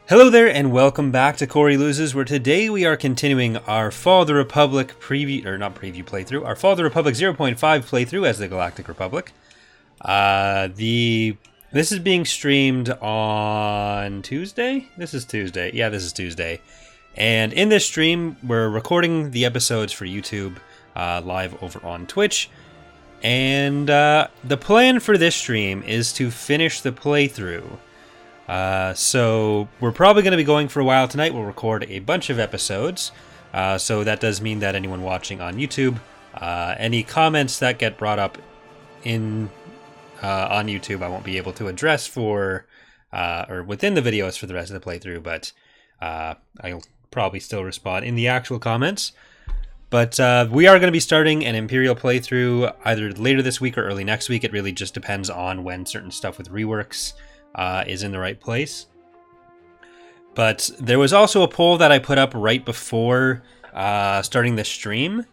Hello there, and welcome back to Corey Loses, where today we are continuing our Fall of the Republic playthrough, our Fall of the Republic 0.5 playthrough as the Galactic Republic. This is being streamed on Tuesday? This is Tuesday. Yeah, this is Tuesday. And in this stream, we're recording the episodes for YouTube live over on Twitch. And the plan for this stream is to finish the playthrough. So we're probably going to be going for a while tonight. We'll record a bunch of episodes. So that does mean that anyone watching on YouTube, any comments that get brought up on YouTube, I won't be able to address or within the videos for the rest of the playthrough, but I'll probably still respond in the actual comments. But we are going to be starting an Imperial playthrough either later this week or early next week. It really just depends on when certain stuff with reworks is in the right place. But there was also a poll that I put up right before starting the stream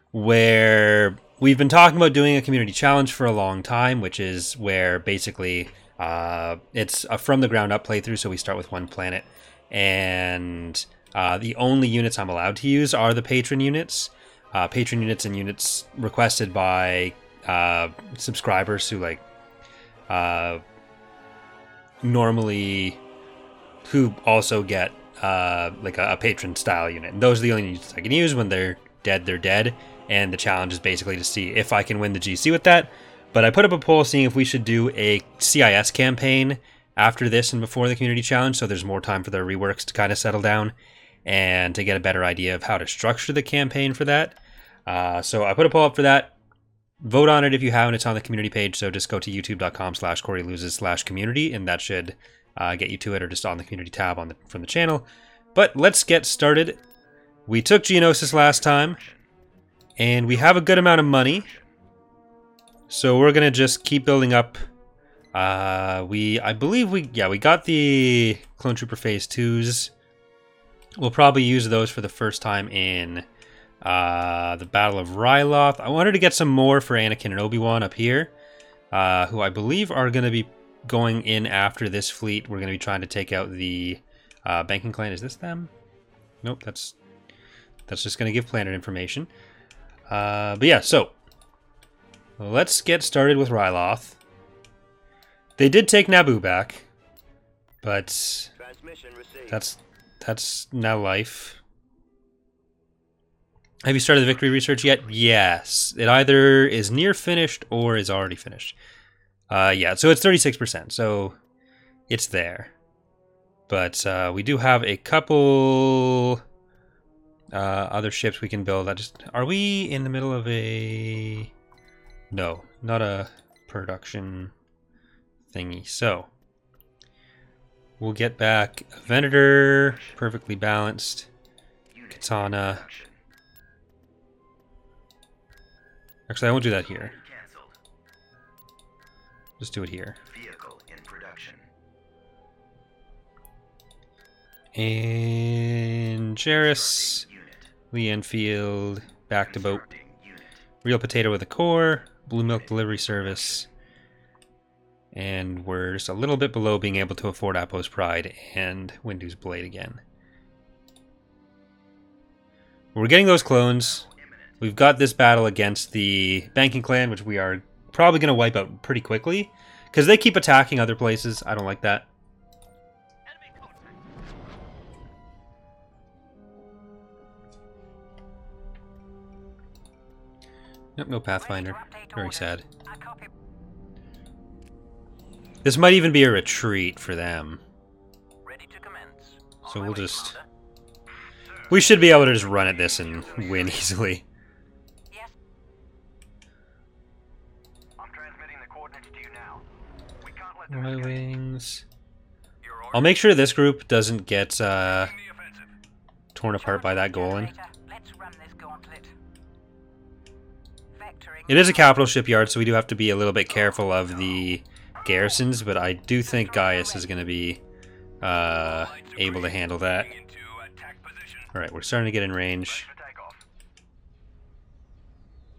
where we've been talking about doing a community challenge for a long time, which is where basically it's a from the ground up playthrough. So we start with one planet, and the only units I'm allowed to use are the patron units. Patron units and units requested by subscribers who who also get like a patron style unit. And those are the only units I can use. When they're dead, and the challenge is basically to see if I can win the GC with that. But I put up a poll seeing if we should do a CIS campaign after this and before the community challenge, so there's more time for the reworks to kind of settle down and to get a better idea of how to structure the campaign for that. So I put a poll up for that. Vote on it if you haven't. It's on the community page, so just go to youtube.com/CoreyLoses/community, and that should get you to it, or just on the community tab from the channel. But let's get started. We took Geonosis last time, and we have a good amount of money, so we're gonna just keep building up. I believe we got the Clone Trooper Phase 2s. We'll probably use those for the first time in the Battle of Ryloth. I wanted to get some more for Anakin and Obi-Wan up here, who I believe are going to be going in after this fleet. We're going to be trying to take out the Banking Clan. Is this them? Nope, that's just going to give planet information. But yeah, so let's get started with Ryloth. They did take Naboo back, but that's now life. Have you started the victory research yet? Yes. It either is near finished or is already finished. Yeah, so it's 36%, so it's there. But we do have a couple other ships we can build. Are we in the middle of a... No, not a production thingy. So we'll get back a Venator, perfectly balanced, Katana. Actually, I won't do that here. Just do it here. And Jarrus, Lee Enfield, back to boat. Real Potato with a core, Blue Milk Delivery Service. And we're just a little bit below being able to afford Appos Pride and Windu's Blade again. We're getting those clones. We've got this battle against the Banking Clan, which we are probably going to wipe out pretty quickly, because they keep attacking other places. I don't like that. Nope, no Pathfinder. Very sad. This might even be a retreat for them. So we'll just... We should be able to just run at this and win easily. Y-Wings. I'll make sure this group doesn't get torn apart by that Golan. It is a capital shipyard, so we do have to be a little bit careful of the garrisons, but I do think Gaius is going to be able to handle that. Alright, we're starting to get in range.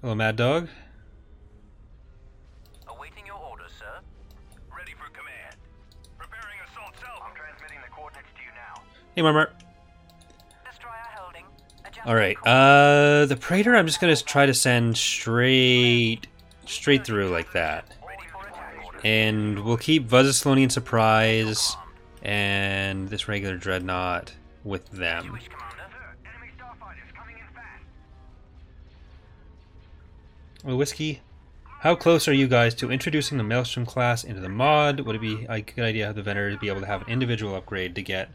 Hello, Mad Dog. Awaiting your orders, sir. Ready for command. Preparing assault cell. I'm transmitting the coordinates to you now. Hey, Marmar. Alright, the Praetor I'm just gonna try to send straight through like that. And we'll keep Vuzaslonian Surprise and this regular Dreadnought with them. Well, Whiskey, how close are you guys to introducing the Maelstrom class into the mod? Would it be a good idea to have the vendor be able to have an individual upgrade to get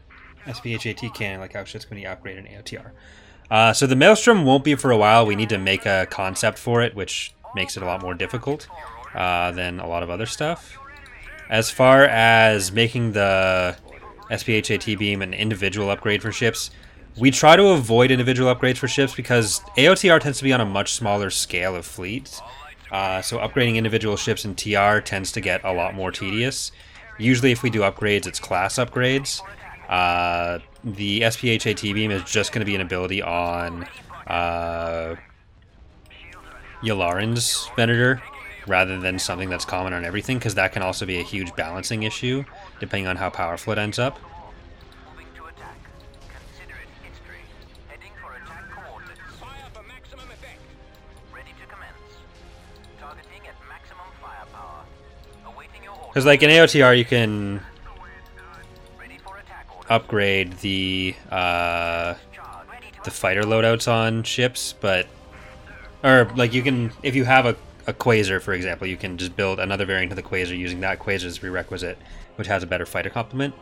SPHAT cannon like how shit's going to be upgraded in AOTR? So the Maelstrom won't be for a while. We need to make a concept for it, which makes it a lot more difficult than a lot of other stuff. As far as making the SPHAT beam an individual upgrade for ships, we try to avoid individual upgrades for ships because AOTR tends to be on a much smaller scale of fleets. So upgrading individual ships in TR tends to get a lot more tedious. Usually if we do upgrades, it's class upgrades. The SPHAT beam is just going to be an ability on Yularen's Venator, rather than something that's common on everything, because that can also be a huge balancing issue, depending on how powerful it ends up. Because like in AOTR you can upgrade the fighter loadouts on ships, but like you can, if you have a Quasar, for example, you can just build another variant of the Quasar using that Quasar as prerequisite, which has a better fighter complement.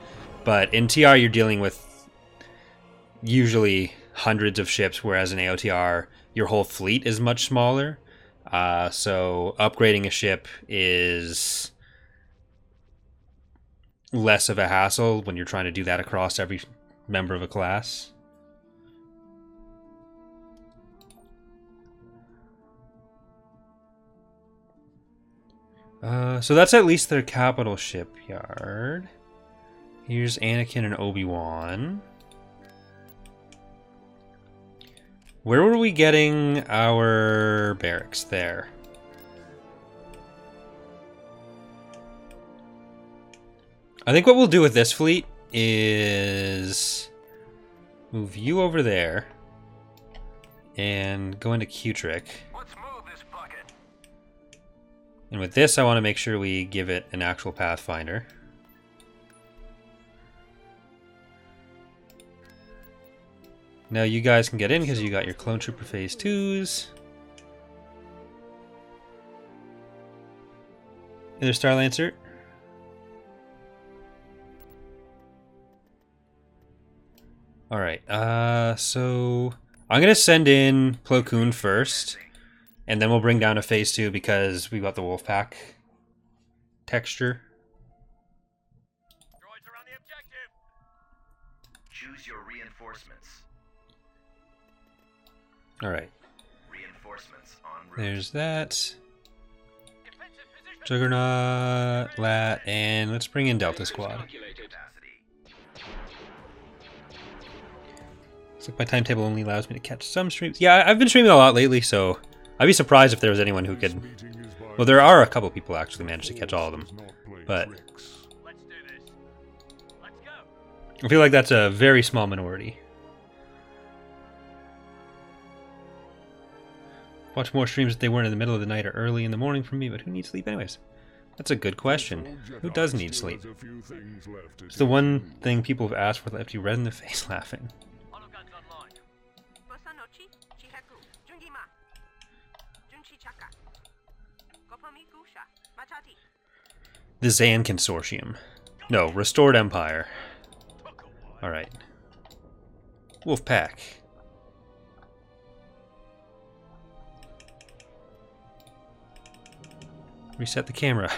But in TR you're dealing with usually hundreds of ships, whereas in AOTR your whole fleet is much smaller. So upgrading a ship is less of a hassle when you're trying to do that across every member of a class. So that's at least their capital shipyard. Here's Anakin and Obi-Wan. Where were we getting our barracks? There. I think what we'll do with this fleet is move you over there and go into Kutrek. And with this, I want to make sure we give it an actual Pathfinder. Now you guys can get in because you got your Clone Trooper Phase 2s. Another Star Lancer. Alright, so I'm going to send in Plo Koon first, and then we'll bring down a Phase 2 because we got the Wolfpack texture. Droids around the objective. Choose your reinforcements. Alright. Reinforcements en route. There's that. Juggernaut, Lat, and let's bring in Delta Squad. Looks like my timetable only allows me to catch some streams. Yeah, I've been streaming a lot lately, so I'd be surprised if there was anyone who could... Well, there are a couple people who actually managed to catch all of them, but I feel like that's a very small minority. Watch more streams if they weren't in the middle of the night or early in the morning for me, but who needs sleep anyways? That's a good question. Who does need sleep? It's the one thing people have asked for that left you red in the face laughing. The Zan Consortium. No, Restored Empire. Alright. Wolfpack. Reset the camera.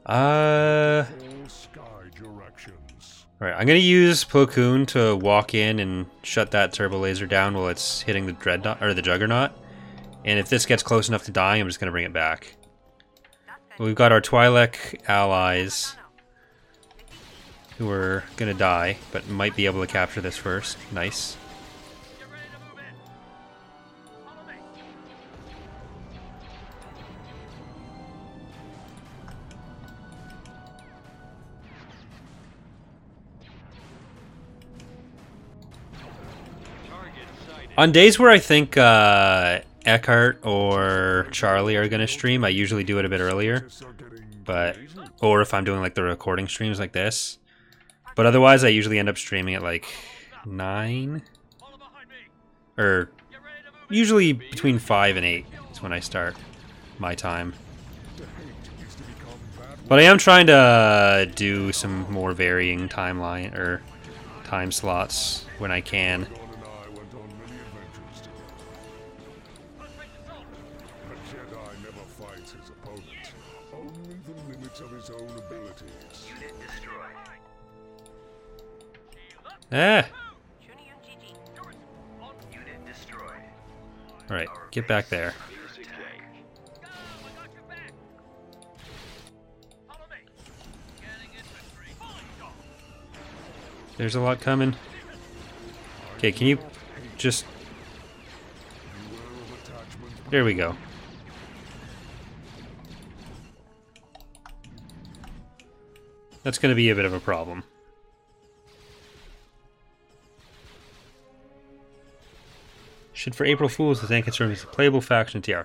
Alright, I'm gonna use Plo Koon to walk in and shut that turbo laser down while it's hitting the Dreadnought or the Juggernaut. And if this gets close enough to dying, I'm just gonna bring it back. We've got our Twi'lek allies who are gonna die, but might be able to capture this first. Nice. On days where I think Eckhart or Charlie are going to stream, I usually do it a bit earlier. But, or if I'm doing like the recording streams like this. But otherwise, I usually end up streaming at like 9. Or usually between 5 and 8 is when I start my time. But I am trying to do some more varying timeline or time slots when I can. Ah! Alright, get back there. There's a lot coming. Okay, can you just... There we go. That's going to be a bit of a problem. Should for April Fools, the Zankin serve as a playable faction TR.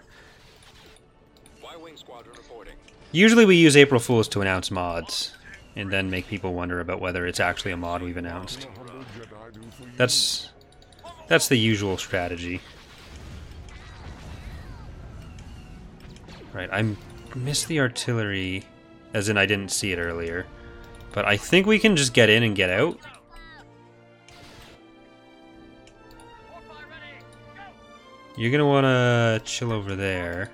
Usually we use April Fools to announce mods, and then make people wonder about whether it's actually a mod we've announced. That's the usual strategy. Right, I missed the artillery, as in I didn't see it earlier. But I think we can just get in and get out. You're gonna wanna chill over there.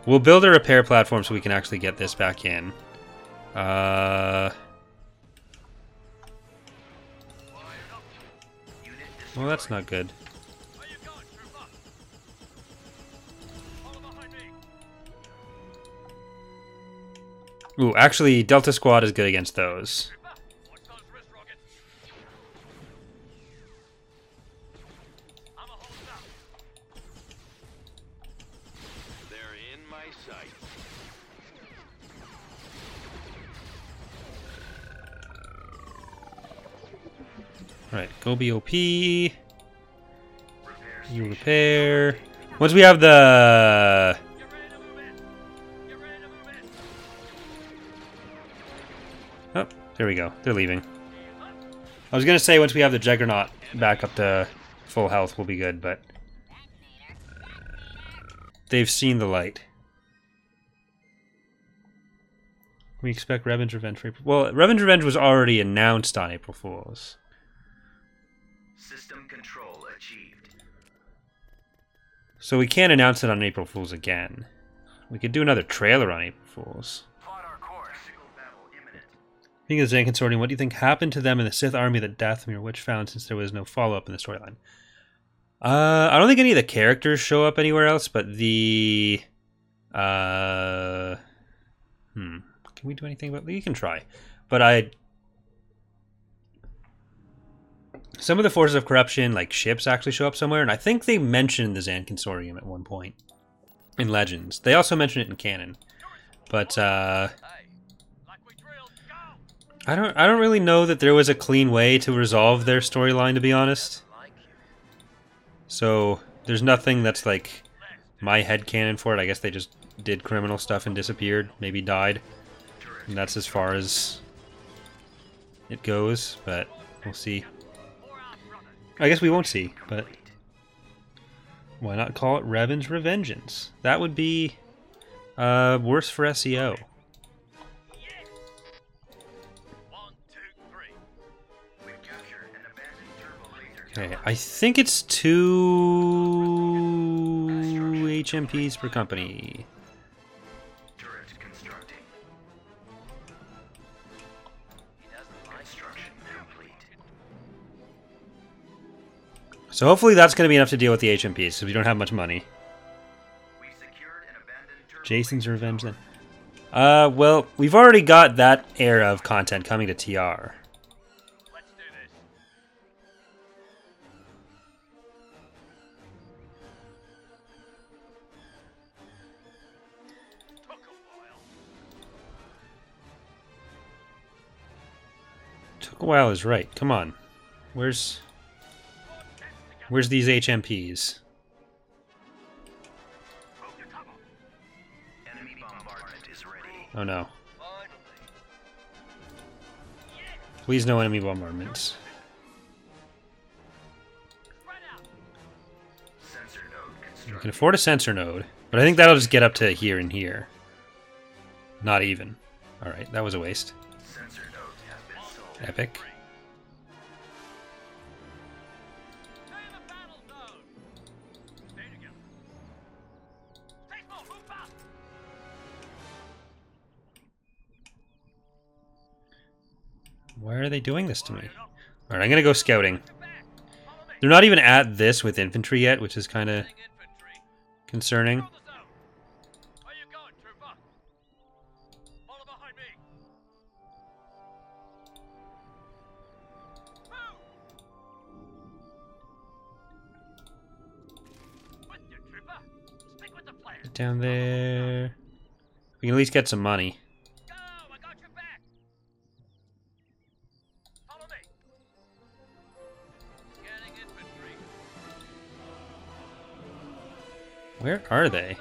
We'll build a repair platform so we can actually get this back in. Well, that's not good. Ooh, actually, Delta Squad is good against those. Alright, go BOP. You repair. Once we have the... Oh, there we go. They're leaving. I was going to say once we have the Juggernaut back up to full health, we'll be good, but... They've seen the light. We expect Revan's Revenge for April... Well, Revan's Revenge was already announced on April Fools. System control achieved. So we can't announce it on April Fools again. We could do another trailer on April Fools. Plot our course. Battle imminent. Speaking of the Zankin Consortium, what do you think happened to them in the Sith army that Dathomir Witch found since there was no follow-up in the storyline? I don't think any of the characters show up anywhere else, but the... Can we do anything about... You can try. But some of the Forces of Corruption, like ships, actually show up somewhere, and I think they mentioned the Zankin Consortium at one point in Legends. They also mention it in canon. But, I don't really know that there was a clean way to resolve their storyline, to be honest. So, there's nothing that's like my headcanon for it. I guess they just did criminal stuff and disappeared, maybe died. And that's as far as it goes, but we'll see. I guess we won't see, but why not call it Revan's Revengeance? That would be worse for SEO. Okay, I think it's 2 HMPs per company. Turret constructing. Construction complete. So hopefully that's going to be enough to deal with the HMPs, because we don't have much money. We secured an abandoned turbo. Jason's Revenge then. Well, we've already got that era of content coming to TR. Let's do this. Took a while. Took a while is right. Come on. Where's... Where's these HMPs? Enemy bombardment is ready. Oh no. Please no enemy bombardments. Sensor node You constructed. can afford a sensor node, but I think that'll just get up to here and here. Not even. Alright, that was a waste. Sensor nodes have been sold. Epic. Why are they doing this to me? Alright, I'm gonna go scouting. They're not even at this with infantry yet, which is kind of concerning. Get down there. We can at least get some money. Where are they?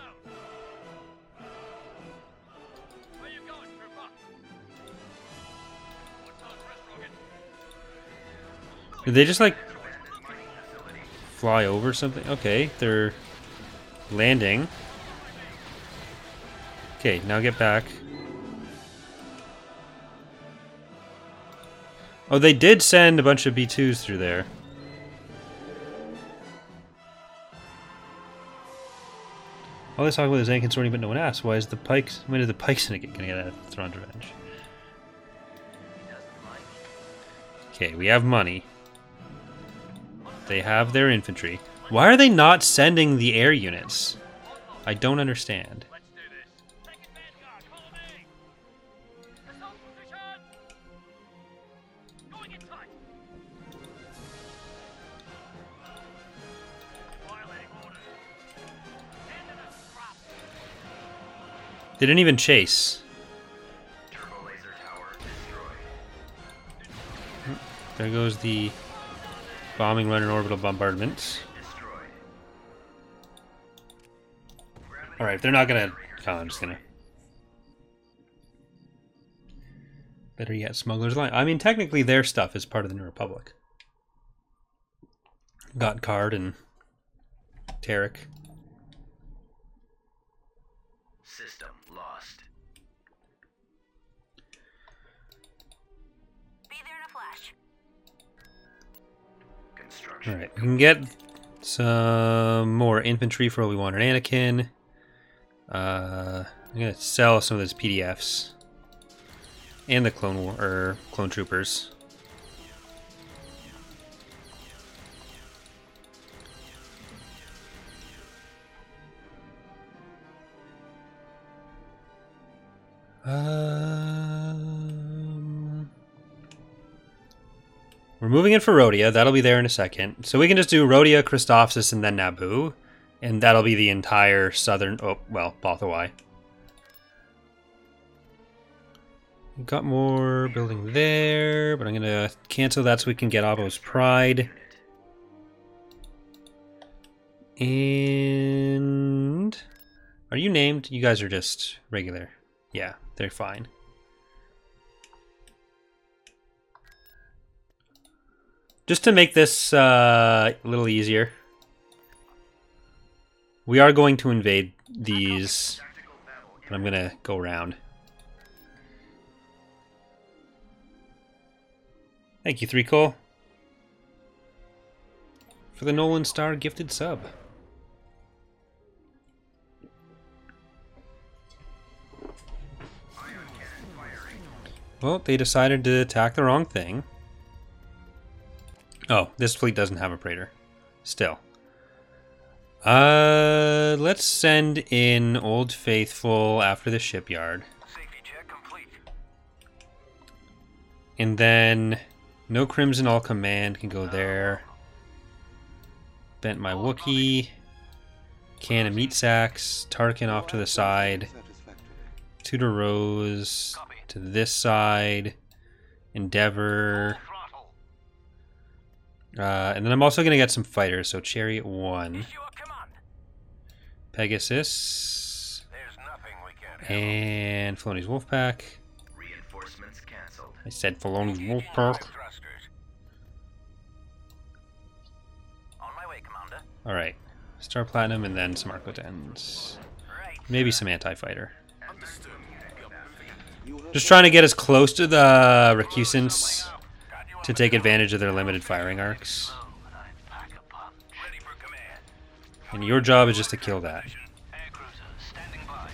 Did they just like fly over something? Okay, they're landing. Okay, now get back. Oh, they did send a bunch of B2s through there. All this talk about is Anakin sorting, but no one asked. Why is the Pikes? When is the Pike Syndicate gonna get out of Thrawn's Revenge? Okay, we have money. They have their infantry. Why are they not sending the air units? I don't understand. They didn't even chase. Turbo laser tower destroyed. There goes the bombing run and orbital bombardments. Destroyed. Alright, they're not gonna... Oh, I'm just gonna... Better yet, Smuggler's Line. I mean, technically their stuff is part of the New Republic. Got Card and Tarek. System lost. Be there in a flash. Construction. Alright, we can get some more infantry for what we want on Anakin. I'm gonna sell some of those PDFs. And the Clone Troopers. We're moving in for Rhodia. That'll be there in a second. So we can just do Rhodia, Christophsis, and then Naboo. And that'll be the entire southern... Oh, well, Bothawai. We've got more building there, but I'm going to cancel that so we can get Abbo's Pride. And... Are you named? You guys are just regular. Yeah, they're fine. Just to make this a little easier, we are going to invade these, but I'm going to go around. Thank you, 3Cole, for the Nolan Star gifted sub. Well, they decided to attack the wrong thing. Oh, this fleet doesn't have a Praetor. Still. Let's send in Old Faithful after the shipyard. Safety check complete. And then no Crimson All Command can go there. Bent my Wookiee. Can of meat sacks. Tarkin off to the side. Tudor Rose to this side. Endeavor. And then I'm also going to get some fighters. So Chariot 1. Issue a command. Pegasus. There's nothing we can't handle. And Filoni's Wolfpack. Reinforcements cancelled. I said Filoni's Wolfpack. Thrusters. On my way, Commander. Alright. Star Platinum and then some Arcotens. Right. Maybe some Anti-Fighter. Understood. Just trying to get as close to the Recusants to take advantage of their limited firing arcs. Ready for command. And your job is just to kill that. Air cruiser standing by.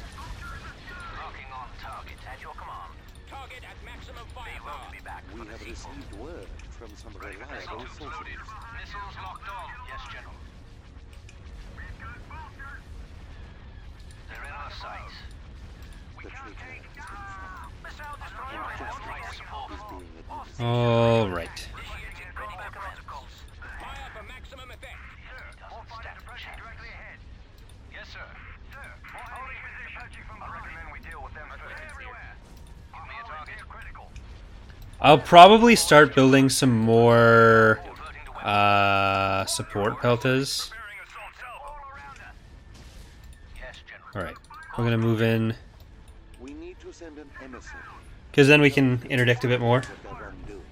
Locking on target. At your command. Target at maximum firepower. Be back. We have received word from some reliable sources. Missiles locked on. Yes, General. They're in our sights. The traitor has been found. Missile destroyer. Justice is being administered. Alright. Initiating combat protocols. Fire for maximum effect. All fighters approaching directly ahead. Yes, sir. Sir, holding position. I recommend we deal with them first. Everywhere. Give me a target. Critical. I'll probably start building some more support peltas. Bearing assault salvo. All around us. Yes, General. Alright. We're gonna move in. We need to send an emissary. Because then we can interdict a bit more. What they're undoing.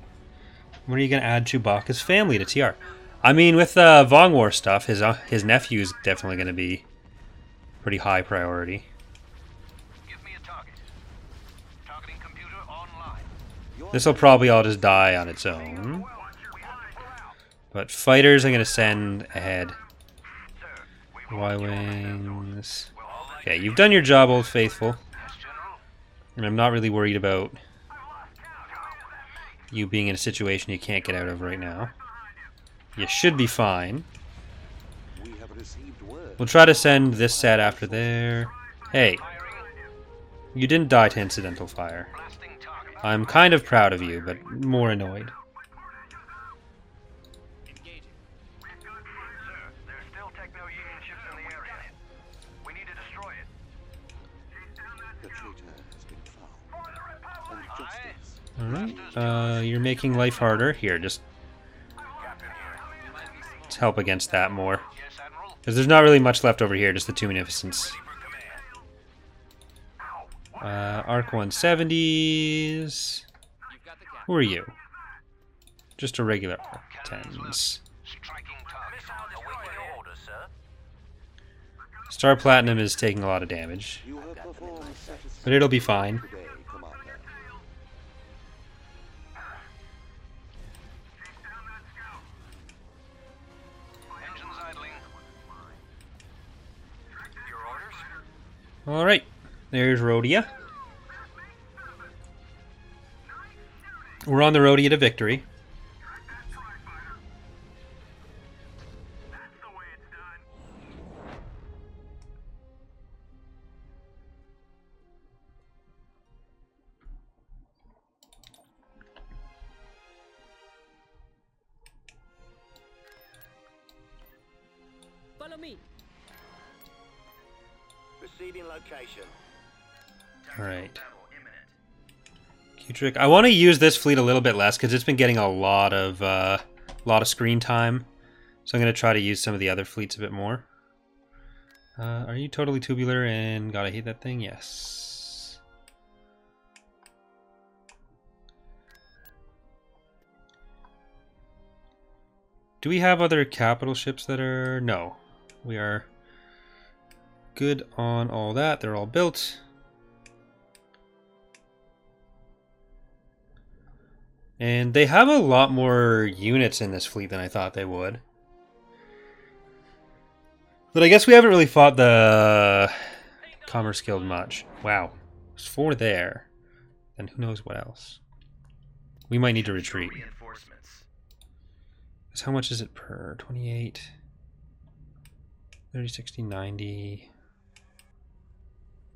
When are you going to add Chewbacca's family to TR? I mean, with the Vong War stuff, his nephew is definitely going to be pretty high priority. Give me a target. Targeting computer online. This will probably all just die on its own. But fighters I'm going to send ahead. Y-Wings. Okay, you've done your job, Old Faithful. Yes, General. And I'm not really worried about you being in a situation you can't get out of right now. You should be fine. We have received word. We'll try to send this set after there. Hey, you didn't die to incidental fire. Blasting target. I'm kind of proud of you, but more annoyed. Engaging. Sir, there's still Techno-Union ships in the area. We need to destroy it. The traitor has been found. And justice. Alright, you're making life harder. Here, just Captain here. let's help against that more. Yes, Admiral. Because there's not really much left over here, just the two Munificents. Ready for command. Arc 170s. Who are you? Just a regular Arc 10s. Striking target. Missile awaiting your orders, sir. Star Platinum is taking a lot of damage, You have performed satisfactorily but it'll be fine. today, Commander. Engines idling. Your orders? Alright, there's Rhodia. We're on the Rhodia to victory. That's the way it's done. Follow me. Receiving location. Alright. Battle imminent. Q-Trick. I want to use this fleet a little bit less because it's been getting a lot of screen time. So I'm going to try to use some of the other fleets a bit more. Are you totally tubular and gotta hate that thing? Yes. Do we have other capital ships that are... No. We are good on all that. They're all built. And they have a lot more units in this fleet than I thought they would. But I guess we haven't really fought the Commerce Guild much. Wow. There's 4 there. And who knows what else. We might need to retreat. Reinforcements. So how much is it per? 28, 30, 60, 90,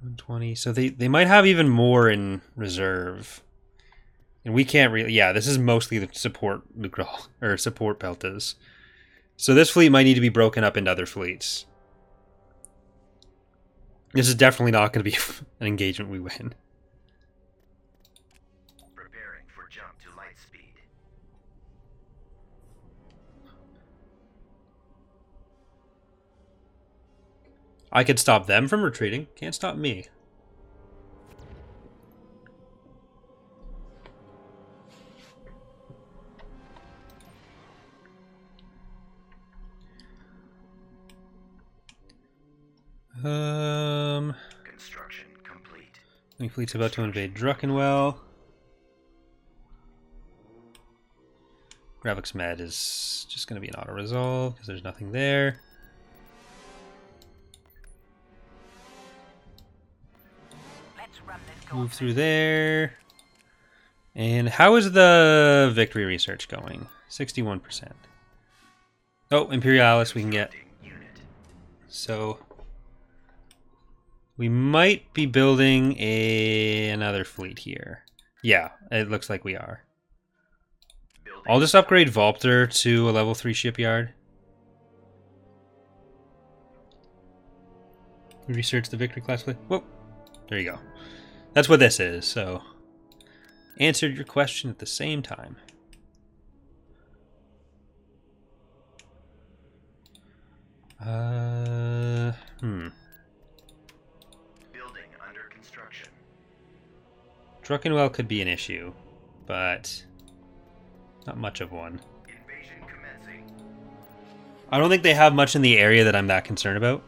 120. So they might have even more in reserve. And we can't really... Yeah, this is mostly the support Lucrol, or support Peltas. So this fleet might need to be broken up into other fleets. This is definitely not going to be an engagement we win. Preparing for jump to light speed. I could stop them from retreating. Can't stop me. Construction complete. My fleet's about to invade Druckenwell. Graphics Med is just going to be an auto-resolve because there's nothing there. Move through there. And how is the victory research going? 61%. Oh, Imperialis we can get. So we might be building another fleet here. Yeah, it looks like we are. I'll just upgrade Volpter to a level 3 shipyard. Research the victory class fleet. Whoa, there you go. That's what this is, so answered your question at the same time. Building under construction. Druckenwell could be an issue, but not much of one. Invasion commencing. I don't think they have much in the area that I'm that concerned about.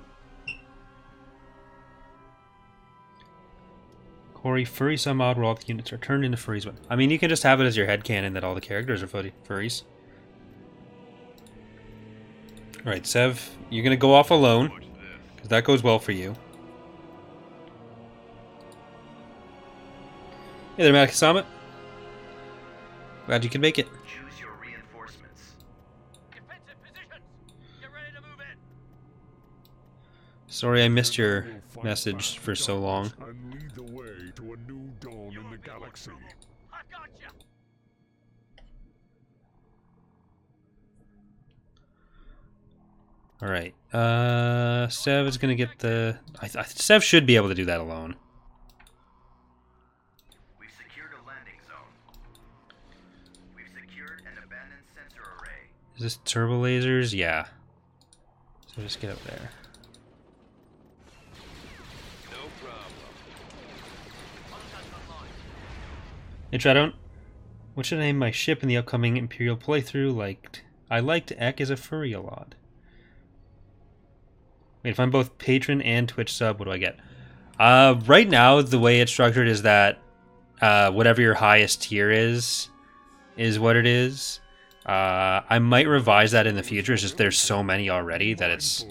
Corey, furry submod where all the units are turned into furries. I mean, you can just have it as your headcanon that all the characters are furries. Alright, Sev, you're going to go off alone, because that goes well for you. Hey there, Matt Kasama. Glad you could make it. Choose your reinforcements. Defensive positions. Get ready to move in. Sorry I missed your message for so long. And lead the way to a new dawn in the galaxy. I got you. Alright, Sev is going to get the... Sev should be able to do that alone. We've secured a landing zone. We've secured an abandoned sensor array. Is this turbo lasers? Yeah. So just get up there. No problem. Hey Tradon, what should I name my ship in the upcoming Imperial playthrough? I liked Ek as a furry a lot. Wait, if I'm both patron and Twitch sub, what do I get? Right now, the way it's structured is that whatever your highest tier is what it is. I might revise that in the future. It's just there's so many already that it's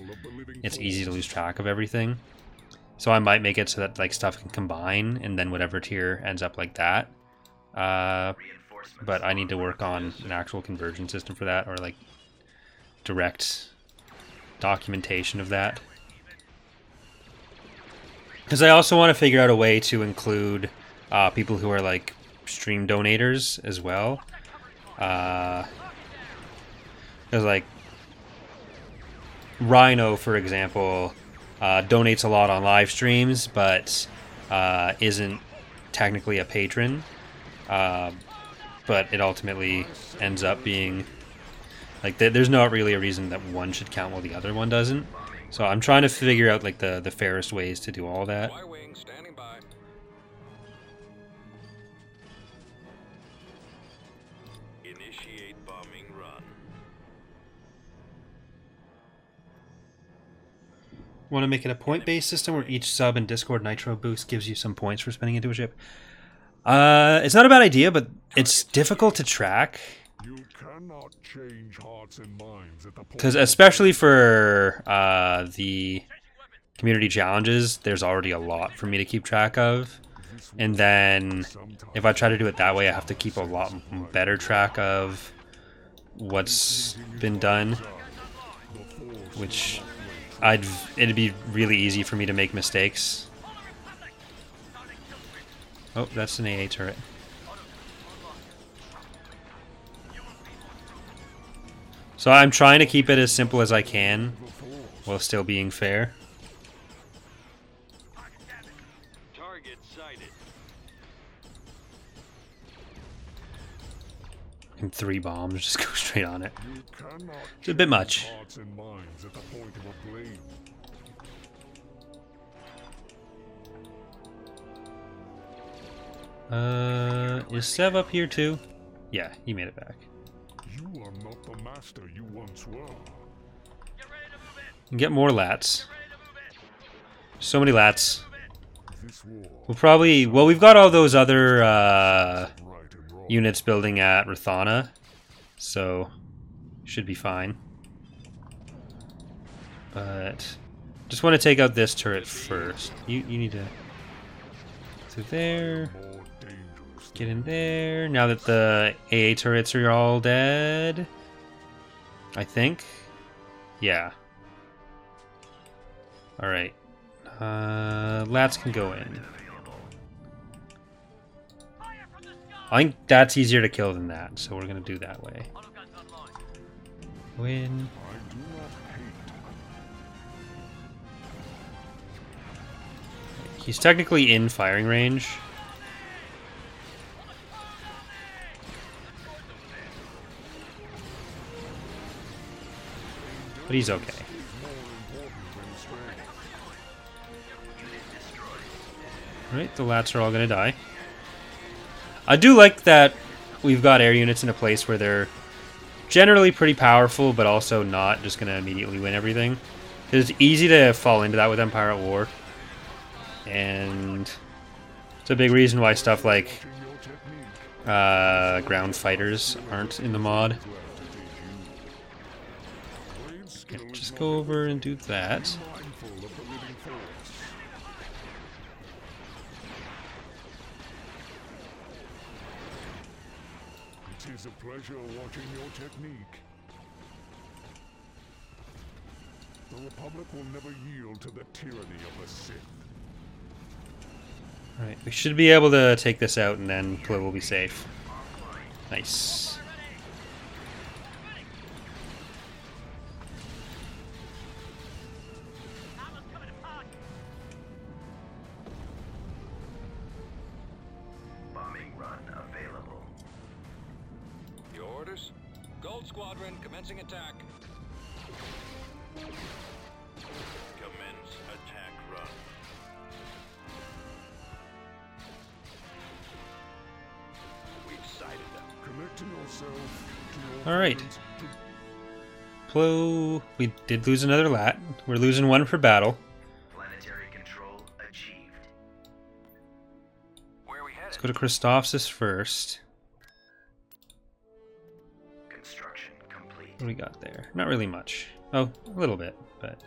easy to lose track of everything. So I might make it so that stuff can combine, and then whatever tier ends up like that. But I need to work on an actual conversion system for that, or direct documentation of that. Because I also want to figure out a way to include people who are stream donators as well. Because Rhino, for example, donates a lot on live streams, but isn't technically a patron. But it ultimately ends up being there's not really a reason that one should count while the other one doesn't. So I'm trying to figure out the fairest ways to do all that. Y-wing standing by. Initiate bombing run. Want to make it a point-based system where each sub and Discord Nitro boost gives you some points for spending into a ship? It's not a bad idea, but it's difficult to track. You cannot change hearts and minds at the point. Because especially for the community challenges, there's already a lot for me to keep track of. And then if I try to do it that way, I have to keep a lot better track of what's been done. Which it'd be really easy for me to make mistakes. Oh, that's an AA turret. So I'm trying to keep it as simple as I can, while still being fair. Target sighted. And 3 bombs just go straight on it. You cannot It's a bit much. hearts and minds at the point of a blade. Is Sev up here too? Yeah, he made it back. You are not the master you once were. Get ready to move in. And get more lats. Ready to move in. So many lats. This war, We'll probably... Well, we've got all those other right and wrong. units building at Rathana. So, should be fine. But... Just want to take out this turret first. You need to... Through there... More dangerous. Get in there. Now that the AA turrets are all dead. I think. Yeah. Alright. Lats can go in. Fire from the sky. I think that's easier to kill than that, so we're gonna do that way. Auto guns online. Win. I do not hate. He's technically in firing range. But he's okay. More important than strength. Alright, the lats are all gonna die. I do like that we've got air units in a place where they're generally pretty powerful, but also not just gonna immediately win everything. Because it's easy to fall into that with Empire at War. And it's a big reason why stuff like Watching your technique. ground fighters aren't in the mod. Glad to take you. Blade skill is Just not go over and do that. mindful of the living force. It is a pleasure watching your technique. The Republic will never yield to the tyranny of the Sith. Alright, we should be able to take this out and then Play will be safe. Nice. Armor's coming apart. Bombing run available. Your orders? Gold Squadron commencing attack. Commence attack run. We've sighted them. Connecting yourself to your All right. opponent's Plo, we did lose another lat. We're losing one per battle. Planetary control achieved. Where are we Let's headed? go to Christophsis first. Construction complete. What do we got there? Not really much. Oh, a little bit, but...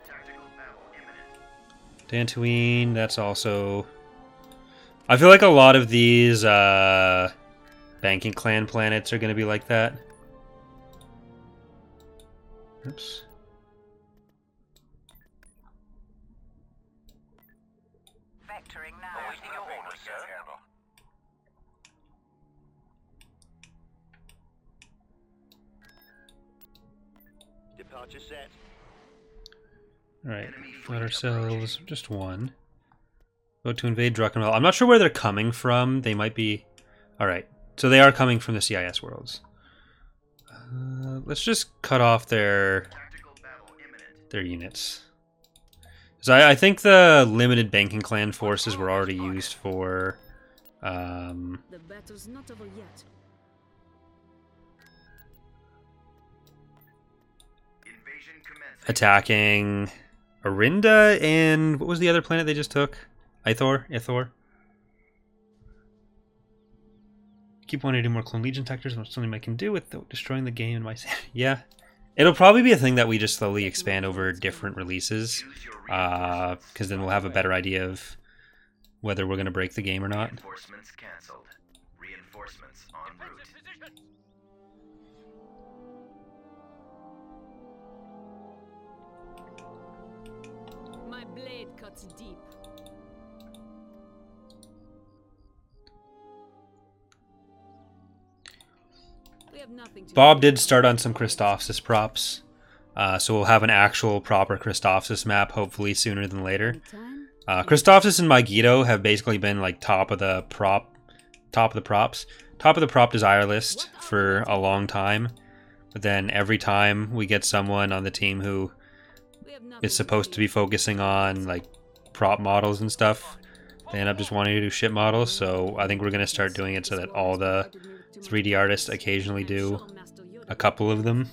Tactical battle imminent. Dantooine, that's also... I feel like a lot of these banking clan planets are going to be like that. Oops. Vectoring now. Awaiting your orders, sir. Departure set. Alright, got ourselves just one. Go to invade Druckenwell. I'm not sure where they're coming from. They might be... Alright, so they are coming from the CIS worlds. Let's just cut off their Tactical battle imminent. units. So I think the limited banking clan forces were already used for The battle's not over yet. Invasion commencing. attacking Arinda and what was the other planet they just took? Ithor? Keep wanting to do more Clone Legion tactics. Not something I can do without destroying the game and my yeah. It'll probably be a thing that we just slowly expand over different releases, because then we'll have a better idea of whether we're going to break the game or not. Reinforcements cancelled. Reinforcements en route. Position. My blade cuts deep. We have nothing to Bob did start on some Christophsis props, so we'll have an actual proper Christophsis map hopefully sooner than later. Time? Christophsis and Megiddo have basically been like top of the prop desire list for a long time. But then every time we get someone on the team who We have nothing is supposed to be focusing on like prop models and stuff, They end up just wanting to do ship models, so I think we're going to start doing it so that all the 3D artists occasionally do a couple of them.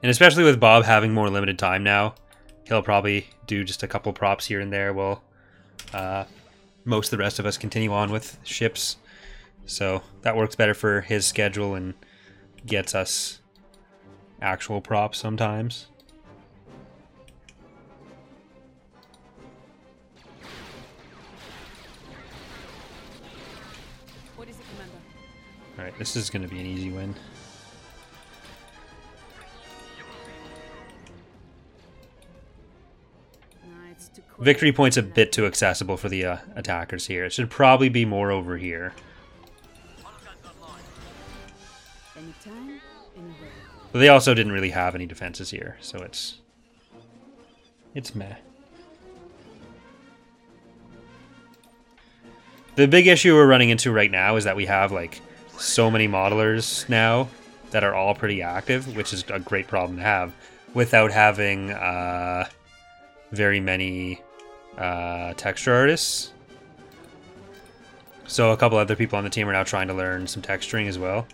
And especially with Bob having more limited time now, he'll probably do just a couple props here and there while most of the rest of us continue on with ships. So that works better for his schedule and gets us actual props sometimes. What is it, Commander? Alright, this is going to be an easy win. Victory point's a bit too accessible for the attackers here. It should probably be more over here. Anytime, anywhere. But they also didn't really have any defenses here, so it's meh. The big issue we're running into right now is that we have like so many modelers now that are all pretty active, which is a great problem to have, without having very many texture artists. So a couple other people on the team are now trying to learn some texturing as well.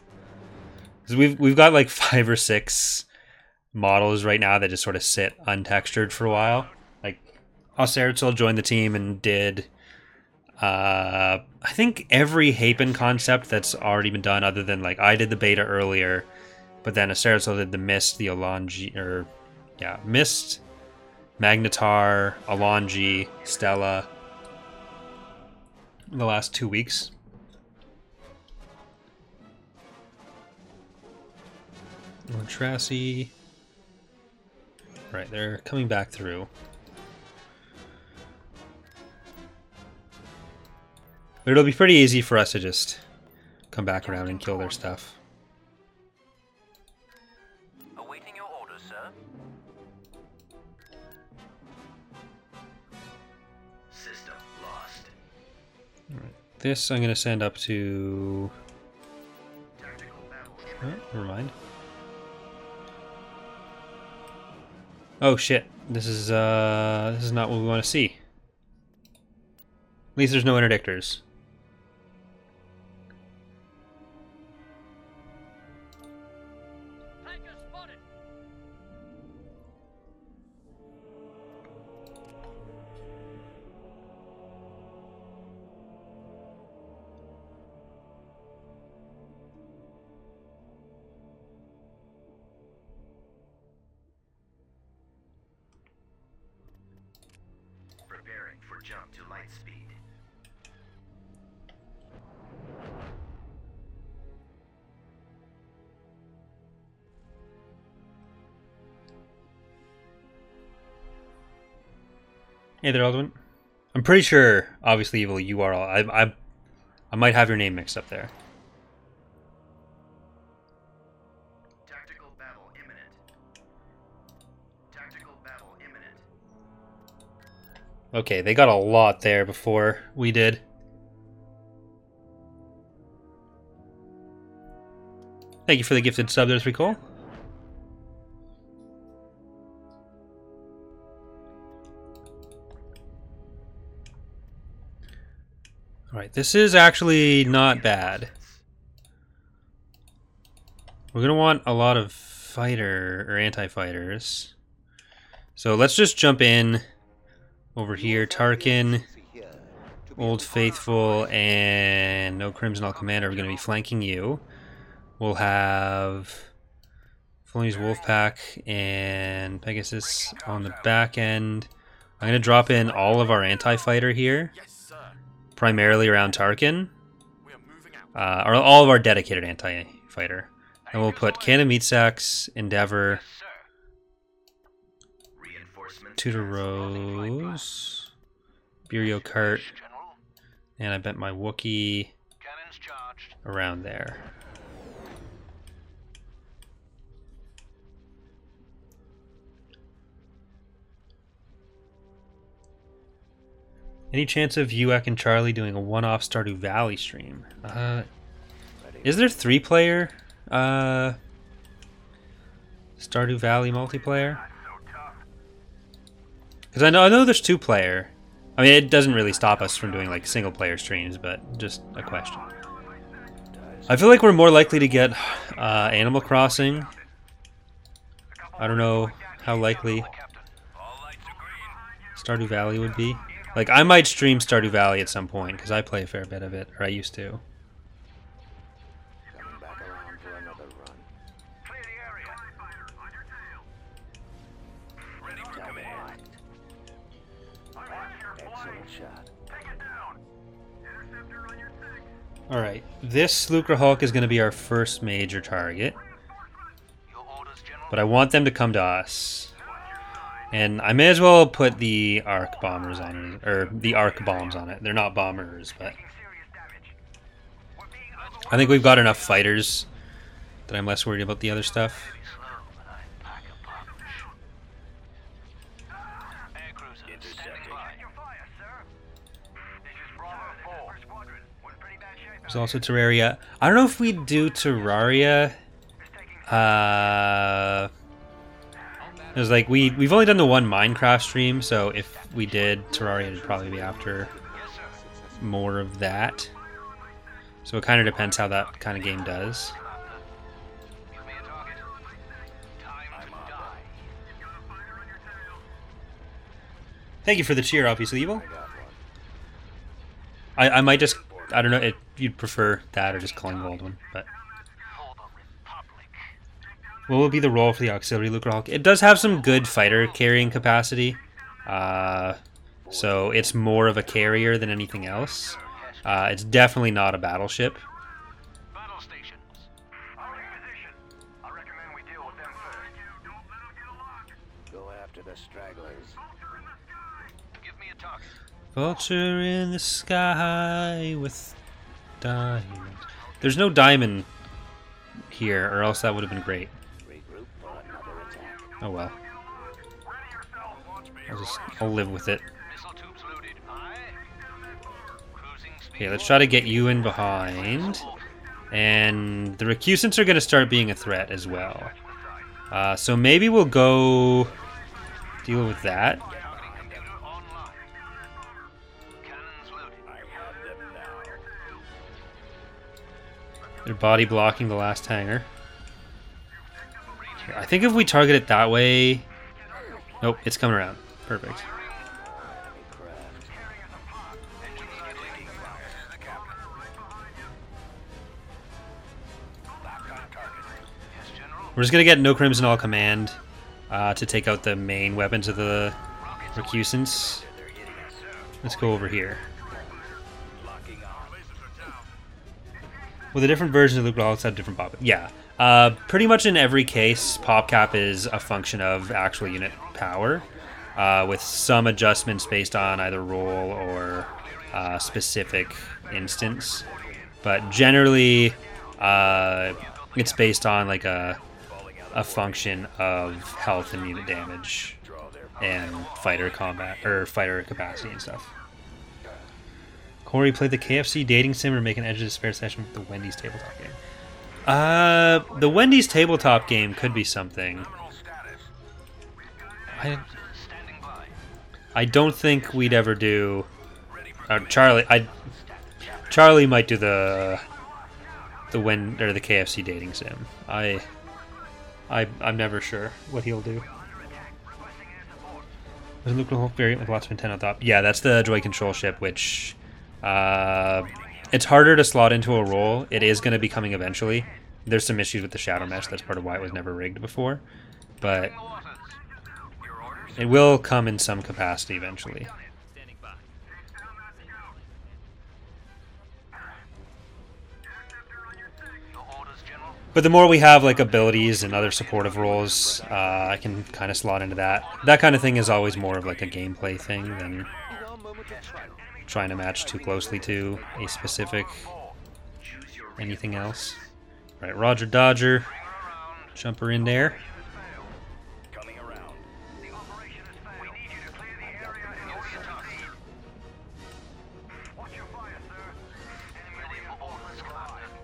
So we've got like 5 or 6 models right now that just sort of sit untextured for a while. Like Oseritzel joined the team and did I think every Hapen concept that's already been done, other than like I did the beta earlier, but then Oseritzel did the Mist, the Alonji, Mist, Magnetar, Alonji, Stella in the last 2 weeks. Eldrazi. Right, they're coming back through. But it'll be pretty easy for us to just come back around and kill their stuff. Awaiting your orders, sir. System lost. Alright, this I'm going to send up to... Oh, never mind. Oh shit, this is not what we want to see. At least there's no interdictors. Tanker spotted. Preparing for jump to light speed. Hey there, Aldwin. I'm pretty sure, obviously, Evil, you are all... I might have your name mixed up there. Tactical battle imminent. Tactical battle imminent. Okay, they got a lot there before we did. Thank you for the gifted sub there, 3Cole. Alright, this is actually not bad. We're going to want a lot of fighter or anti-fighters. So let's just jump in over here. Tarkin, Old Faithful, and No Crimson Commander are going to be flanking you. We'll have Filoni's Wolfpack and Pegasus on the back end. I'm going to drop in all of our anti-fighter here. Primarily around Tarkin, or all of our dedicated anti-fighter. And we'll put Cannon Meatsax, Endeavor, Tudor Rose, Burio Cart, and I bet my Wookiee around there. Any chance of UAC and Charlie doing a one-off Stardew Valley stream? Is there 3-player Stardew Valley multiplayer? Because I know there's 2-player. I mean, it doesn't really stop us from doing like single player streams, but just a question. I feel like we're more likely to get Animal Crossing. I don't know how likely Stardew Valley would be. Like, I might stream Stardew Valley at some point because I play a fair bit of it, or I used to. Coming back around for another run. Clear the area. On your tail. Ready for command. Excellent shot. Take it down. Interceptor on your 6. Alright, this Lucrehulk is going to be our first major target. Your orders, General. But I want them to come to us. And I may as well put the arc bombers on it, or the arc bombs on it. They're not bombers, but Serious damage. We're being I think we've got enough fighters that I'm less worried about the other stuff. slow, but I pack a punch. Air cruiser, standing by. Your fire, sir. This is Bravo 4. Squadron. We're in pretty bad shape. There's also Terraria. I don't know if we do Terraria. It was like we've only done the one Minecraft stream, so if we did Terraria, it'd probably be after more of that. So it kind of depends how that kind of game does. Give me a target. Time to die. Thank you for the cheer, obviously, Evil. Got one. I might just, I don't know if you'd prefer that or just calling Baldwin, but For the Republic. what will be the role for the auxiliary Lucrehulk? It does have some good fighter carrying capacity, so it's more of a carrier than anything else. It's definitely not a battleship. Battle stations. Our position. I recommend we deal with them first. Don't let them get locked. Go after the stragglers. Give me a target. Vulture in the sky with diamonds. There's no diamond here, or else that would have been great. Regroup for another attack. Oh well. Ready yourself. I'll live with it. Missile tubes loaded. Aye. Cruising speed. Okay, let's try to get you in behind. And the recusants are going to start being a threat as well. So maybe we'll go deal with that. Targeting computer online. Cannons loaded. I have them now. They're body blocking the last hangar. Here, I think if we target it that way... Nope, it's coming around. Perfect. Enemy craft. Engines idling. The captain. Lock on target. Yes, General. We're just going to get No Crimson All Command to take out the main weapons of the recusants. Let's go over here. Well, the different versions of Lucrehulks have different pop. Yeah. Pretty much in every case, PopCap is a function of actual unit power, with some adjustments based on either roll or specific instance. But generally, it's based on like a function of health and unit damage and fighter combat or fighter capacity and stuff. Corey, play the KFC dating sim or make an Edge of Despair session with the Wendy's tabletop game. The Wendy's tabletop game could be something. I don't think we'd ever do. Charlie might do the KFC dating sim. I'm never sure what he'll do. There's a Lucrehulk variant with lots of antenna on top. Yeah, that's the Droid control ship, which it's harder to slot into a role. It is going to be coming eventually. There's some issues with the shadow mesh. That's part of why it was never rigged before, but it will come in some capacity eventually. Standing by. Your orders, General. But the more we have like abilities and other supportive roles, I can kind of slot into that. That kind of thing is always more of like a gameplay thing than Well, moment of triumph. trying to match too closely to a specific anything else. Right, Roger Dodger, jumper in there. Coming around. The operation has failed. We need you to clear the area and get your target. Watch your fire, sir. Enemy reinforcements collapsing.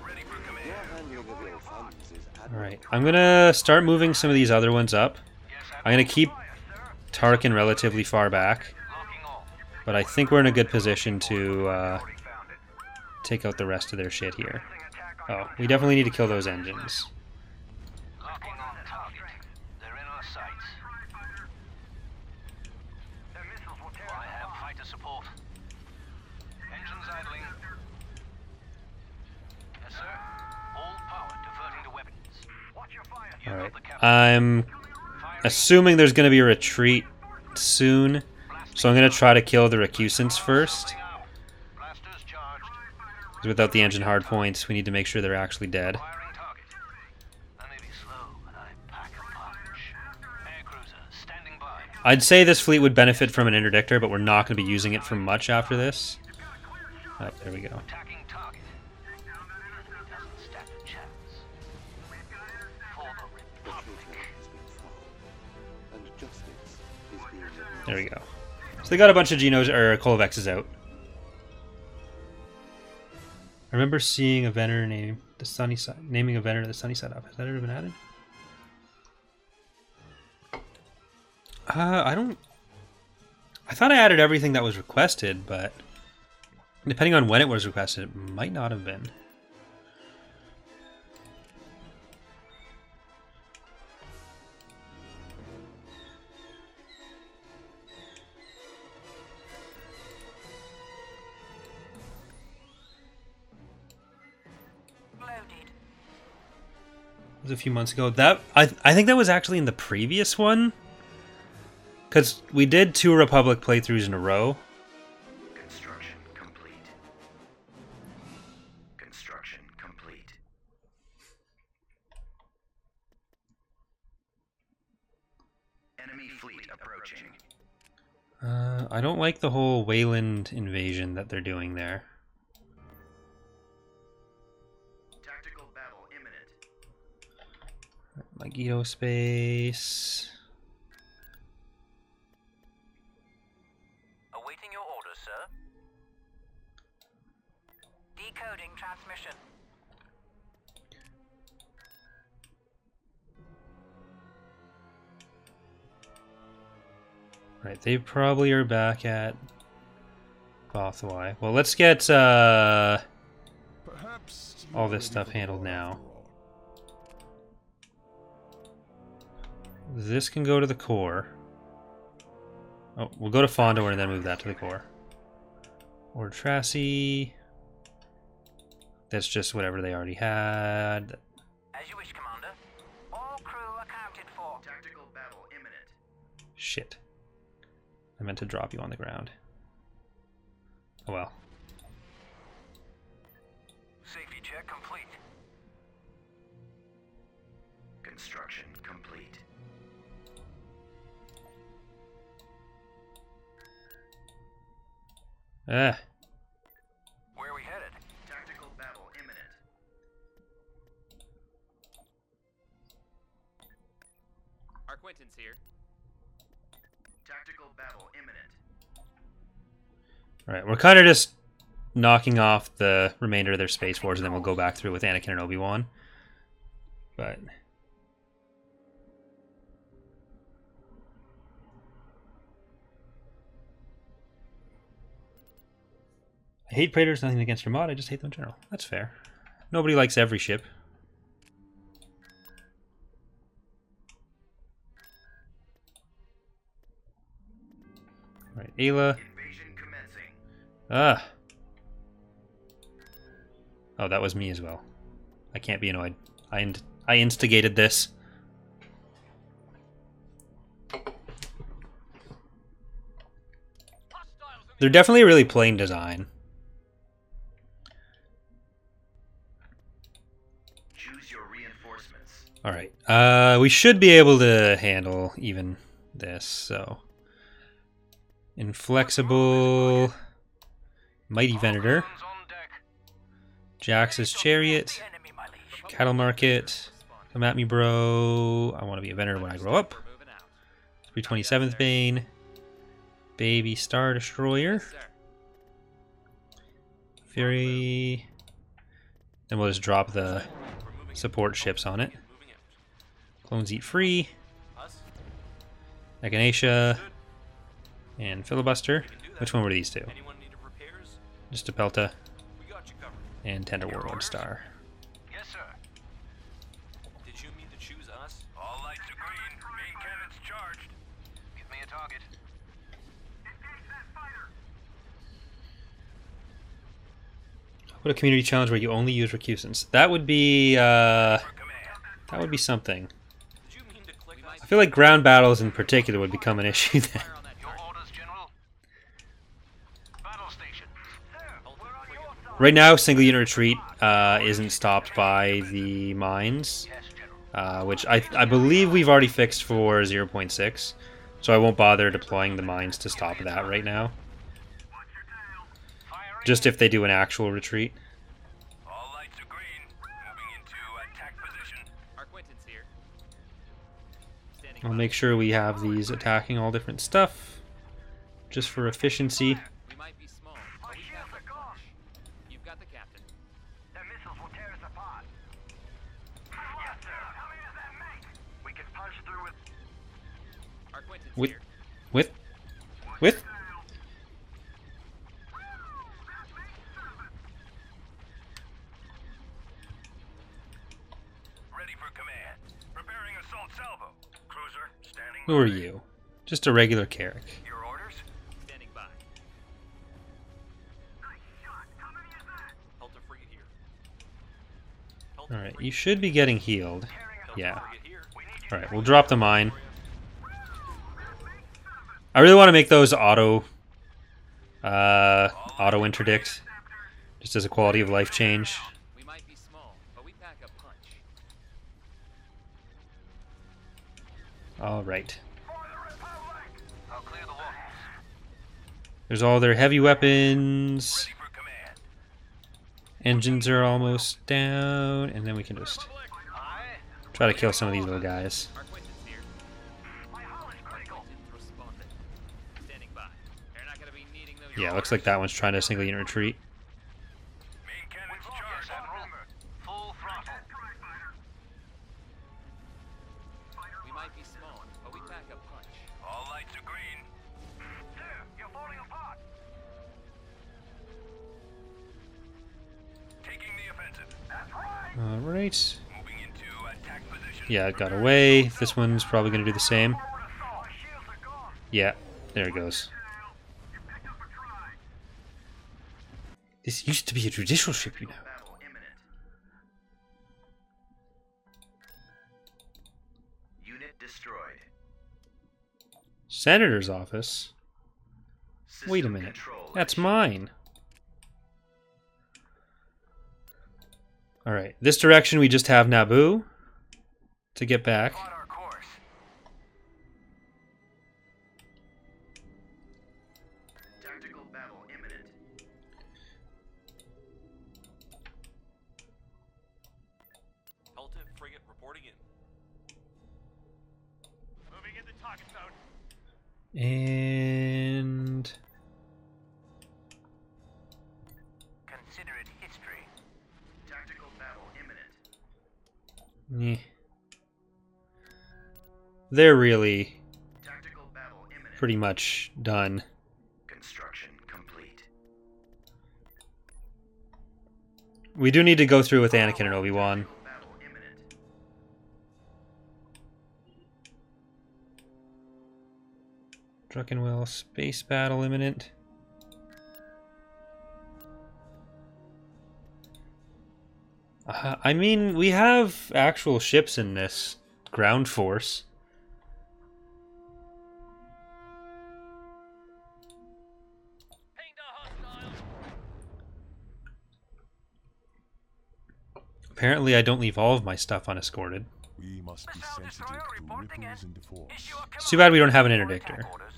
Ready for command. Your handling of your funds is admirable. Alright, I'm gonna start moving some of these other ones up. I'm gonna keep Tarkin relatively far back. Locking all. But I think we're in a good position to take out the rest of their shit here. Oh, we definitely need to kill those engines. Locking on target. They're in our sights. I have fighter support. Engines idling. Yes, sir. All power diverting to weapons. Watch your fire. Alright. I'm assuming there's going to be a retreat soon. So I'm going to try to kill the recusants first. Blasters charged. 'Cause without the engine hardpoints, we need to make sure they're actually dead. Firing target. I may be slow, but I pack a punch. Air cruiser standing by. I'd say this fleet would benefit from an interdictor, but we're not going to be using it for much after this. Oh, there we go. Attacking target. Doesn't stand a chance. For the The traitor has been found, and justice is being administered. There we go. So they got a bunch of Genos or Kolevexes out. I remember seeing a vendor name the sunny side, naming a vendor the sunny side up. Has that ever been added? I don't. I thought I added everything that was requested, but depending on when it was requested, it might not have been. Loaded. It was a few months ago. That I think that was actually in the previous one, because we did 2 Republic playthroughs in a row. Construction complete. Construction complete. Enemy fleet approaching. I don't like the whole Wayland invasion that they're doing there. Tactical battle imminent. Megiddo space. Awaiting your orders, sir. Decoding transmission. Right, they probably are back at Bothwai. Well, let's get Perhaps you all are this ready stuff for handled war now. after all. This can go to the core. Oh, we'll go to Fondor and then move that to the core. Or Tracy. That's just whatever they already had. As you wish, Commander. All crew accounted for. Tactical battle imminent. Shit. I meant to drop you on the ground. Oh well. Safety check complete. Construction complete. Ah. Where are we headed? Tactical battle imminent. Quentin's here. Tactical battle imminent. Alright, we're kind of just knocking off the remainder of their Space Force, and then we'll go back through with Anakin and Obi-Wan. But I hate Praetors, nothing against your mod, I just hate them in general. That's fair. Nobody likes every ship. Right, Ayla. Invasion commencing. Ah. Oh, that was me as well. I can't be annoyed. I instigated this. They're definitely a really plain design. Choose your reinforcements. Alright, we should be able to handle even this, so... Inflexible... Mighty Venator. Jax's Chariot. Cattle Market. Come at me, bro. I want to be a Venator when I grow up. 327th Bane. Baby Star Destroyer. Fury. Then we'll just drop the support ships on it. Clones Eat Free. Echinacea. And Filibuster. Which one were these two? Anyone need repairs? Just a Pelta We got you covered. and Tender Warlord Star. Yes, sir. Did you mean to choose us? All lights are green. Main cannons charged. Give me a target. Engage that fighter. What a community challenge where you only use recusants. That would be something. Did you mean to click us? I feel like ground battles in particular would become an issue then. Your orders, General. Battle station. Sir, we're on your side. Right now, single unit retreat isn't stopped by the mines, Yes, General. which I believe we've already fixed for 0.6, so I won't bother deploying the mines to stop that right now. Firing. Just if they do an actual retreat. All lights are green. Moving into attack position. Our Quentin's here. Standing I'll by. make sure we have these attacking all different stuff, just for efficiency. We might be small, My but we shields have are gone. You've got the captain. Their missiles will tear us apart. Yes, sir. How many does that make? We can punch through with. Our Quentin's With, here. with. Ready for command. Preparing assault salvo. Cruiser, standing Who by. are you? Just a regular Carrick. Your orders? Standing by. Nice shot. How many is that? Helter frigate here. Alright, you should be getting healed. Yeah. Here. We need you. Alright, we'll drop the mine. I really want to make those auto interdict, just as a quality of life change. We might be small, but we pack a punch. Alright. For the Republic. I'll clear the walls. There's all their heavy weapons. Ready for command. Engines are almost down, and then we can just Aye. try to kill some of these little guys. Our Quentin's here. My hull is critical. Quentin's responding. Standing by. They're not gonna be needing those. Yeah, looks like that one's trying to single unit retreat. Main cannons charged. Admiral. Full throttle. We might be small, but we pack a punch. All lights are green. Sir, you're falling apart. Taking the offensive. That's right. Alright. Moving into attack position. Yeah, it got away. This one's probably going to do the same. Forward assault. My shields are gone. Yeah, there it goes. You picked up a try. This used to be a judicial ship, you know. Battle imminent. Unit destroyed. Senator's office? Wait a System minute. control That's initiated. mine. Alright, this direction we just have Naboo to get back. On our course. Tactical battle imminent. Helton frigate reporting in. Moving into target zone. And Consider it history. Tactical battle eh. imminent. They're really Tactical battle imminent. pretty much done. Construction complete. We do need to go through with Anakin and Obi-Wan. Tactical battle imminent. Druckenwell space battle imminent. I mean, we have actual ships in this ground force. Pinged a hostile. Apparently, I don't leave all of my stuff unescorted. We must be Missile sensitive destroyer to reporting ripples in. in the force. Issue a It's too bad we don't have an command interdictor, attack orders.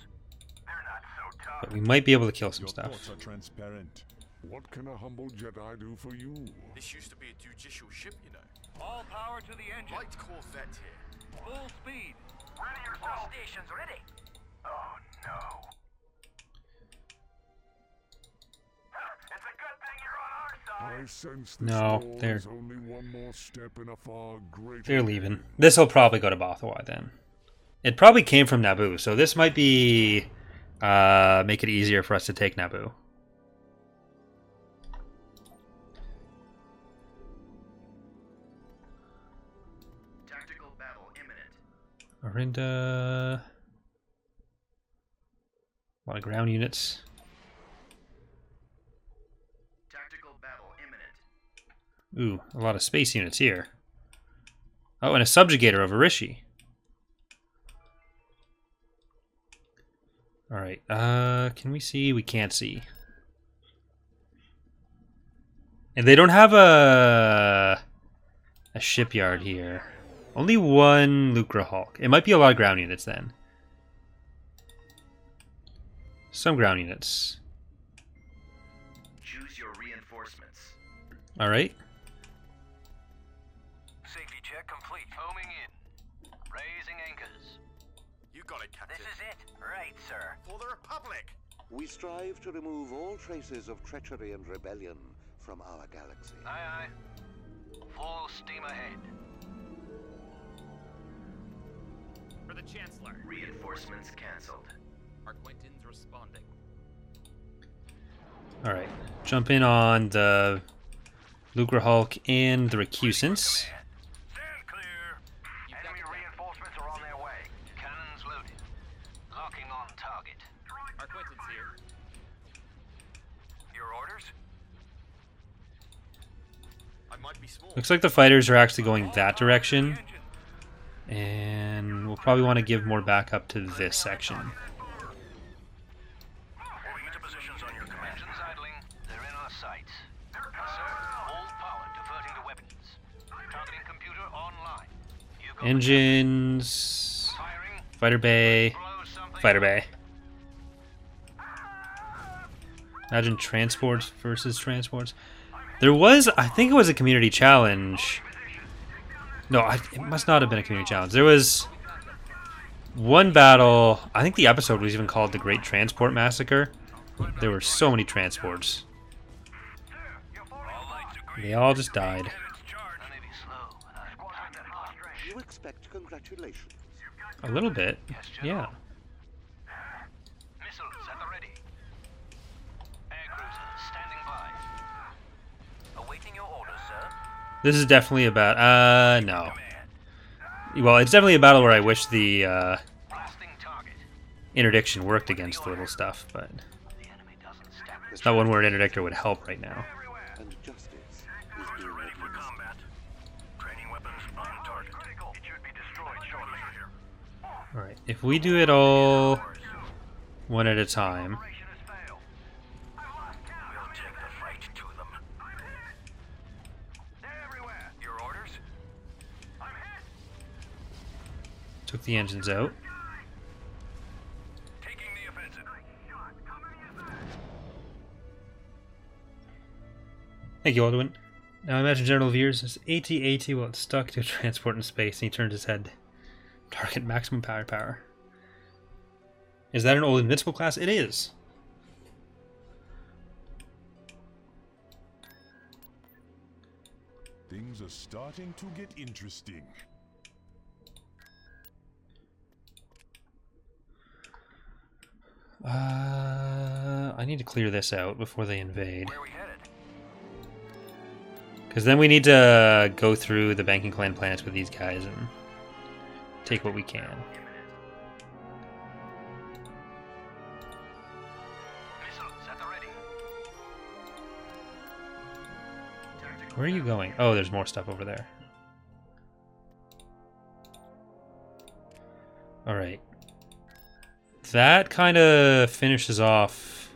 They're not so tough. but we might be able to kill some Your stuff. thoughts are transparent. What can a humble Jedi do for you? This used to be a judicial ship, you know. All power to the engine. Light Corvette here. Full speed. Ready yourself. All stations ready. Oh no. It's a good thing you're on our side. I sense this No, door they're- is only one more step in a far greater. They're leaving. This will probably go to Bothawai then. It probably came from Naboo, so this might be make it easier for us to take Naboo. Tactical battle imminent. Orinda. A lot of ground units. Tactical battle imminent. Ooh, a lot of space units here. Oh, and a subjugator of Arishi. Alright, can we see? We can't see. And they don't have a shipyard here. Only one Lucra Hulk. It might be a lot of ground units then. Some ground units. Choose your reinforcements. Alright. Safety check complete. Homing in. Raising anchors. You got it, Captain. This is it. Right, sir. For the Republic. We strive to remove all traces of treachery and rebellion from our galaxy. Aye, aye. Full steam ahead. For the Chancellor. Reinforcements cancelled. Our Quentin's responding. Alright. Jump in on the Lucra Hulk and the Recusants. Stand clear. Enemy reinforcements are on their way. Cannons loaded. Locking on target. Our Quentin's here. Your orders? I might be small. Looks like the fighters are actually going that direction. And we'll probably want to give more backup to this section. Moving into positions on your command. Engines idling. They're in our sights. Sir, all power diverting to weapons. Targeting computer online. You go Engines. firing. Fighter Bay. Blow something. Fighter Bay. Imagine transports versus transports. There was, I think it was a community challenge. No, it must not have been a community challenge. There was one battle, I think the episode was even called The Great Transport Massacre. There were so many transports. They all just died. You expect congratulations. A little bit, yeah. Missiles at the ready. Air cruisers standing by. Awaiting your orders, sir. This is definitely about, no. Well, it's definitely a battle where I wish the Blasting target. interdiction worked against the little stuff, but The enemy doesn't step. it's not one where an interdictor would help right now. And justice is You're being ready for administered. combat. Training weapons on target. It should be destroyed shortly. Alright, if we do it all one at a time. Operation has failed. We'll take the fight to them. They're everywhere. Your orders? I'm hit. Took the engines out. Taking the offensive. Thank you, Alduin. Now imagine General Veers is AT-AT while it's stuck to a transport in space, and he turns his head. Target maximum power. Is that an old Invincible class? It is. Things are starting to get interesting. I need to clear this out before they invade. Where are we headed? Because then we need to go through the Banking Clan planets with these guys and take what we can. Missiles at the ready. Where are you going? Oh, there's more stuff over there. Alright. That kind of finishes off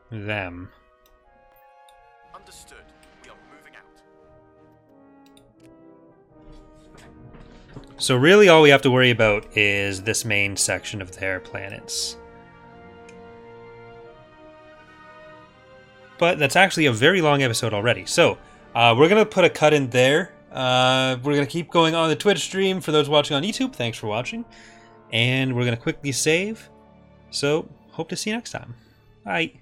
them. Understood. We are moving out. So really all we have to worry about is this main section of their planets. But that's actually a very long episode already. So we're going to put a cut in there. We're going to keep going on the Twitch stream for those watching on YouTube. Thanks for watching. And we're going to quickly save. So hope to see you next time. Bye.